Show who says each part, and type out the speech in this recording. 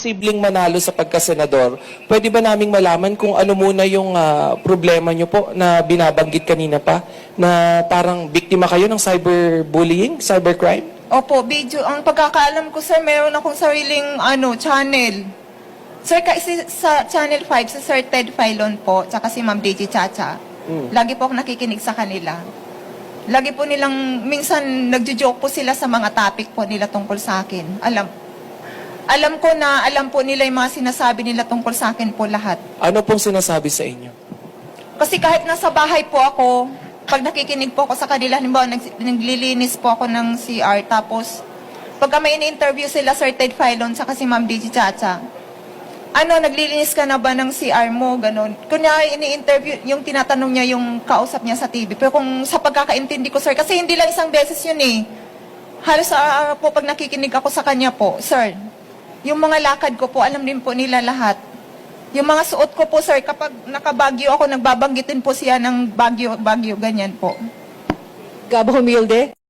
Speaker 1: Posibleng manalo sa pagkasenador, pwede ba naming malaman kung ano muna yung problema nyo po na binabanggit kanina pa, na parang biktima kayo ng cyberbullying, cybercrime?
Speaker 2: Opo, video. Ang pagkakaalam ko, sir, meron akong sariling channel. Sir, kasi sa Channel 5, sa Sir Ted Filon po, tsaka si Ma'am Deji Chacha, lagi po ako nakikinig sa kanila. Lagi po nilang, minsan nagjo-joke po sila sa mga topic po nila tungkol sa akin. Alam ko na, alam po nila yung mga sinasabi nila tungkol sa akin po lahat.
Speaker 1: Ano pong sinasabi sa inyo?
Speaker 2: Kasi kahit nasa bahay po ako, pag nakikinig po ako sa kanila, halimbawa naglilinis po ako ng CR, tapos pagka may ini-interview sila, Sir Ted Filon, saka si Ma'am Deji Chacha, naglilinis ka na ba ng CR mo? Ganon. Kunya ini-interview, yung tinatanong niya, yung kausap niya sa TV. Pero kung sa pagkakaintindi ko, sir, kasi hindi lang isang beses yun eh. Halos po pag nakikinig ako sa kanya po, sir, yung mga lakad ko po, alam din po nila lahat. Yung mga suot ko po, sir, kapag nakabagyo ako, nagbabanggitin po siya ng bagyo, ganyan po.
Speaker 3: Gabo Humilde.